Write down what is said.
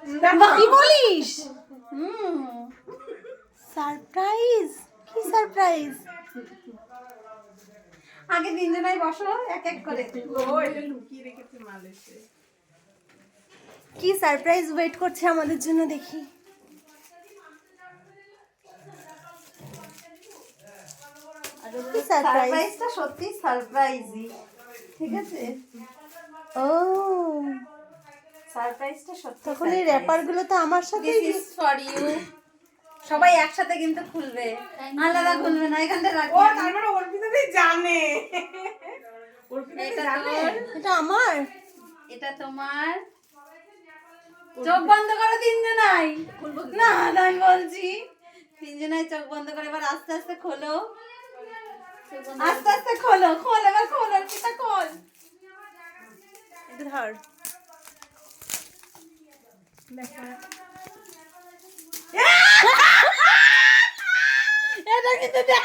কি বলিস? সারপ্রাইজ? কি সারপ্রাইজ? আগে তিনজনাই বসো এক এক করে। লুকিয়ে রেখেছে মালেতে। কি সারপ্রাইজ ওয়েট করছে আমাদের জন্য দেখি। কি সারপ্রাইজ? সারপ্রাইজটা সত্যি সারপ্রাইজই, ঠিক আছে? ও সারপ্রাইজটা সত্যি। তখন এই র্যাপার গুলো তো আমার সাথে। This is for you. সবাই একসাথে কিন্তু খুলবে, আলাদা খুলবে না। এখানটা ও রাখি। তার মানে অর্পিতাদি জানে। অর্পিতাদি এটা জানে। তোর, এটা আমার। এটা তোমার। চোখ বন্ধ করো তিনজনাই। না না আমি বলছি তিনজনাই চোখ বন্ধ করে এবার আস্তে আস্তে খোলো। আস্তে আস্তে খোলো, খোল এবার খোল, অর্পিতা খোল। এটা ধর। এটা কিন্তু দেখ।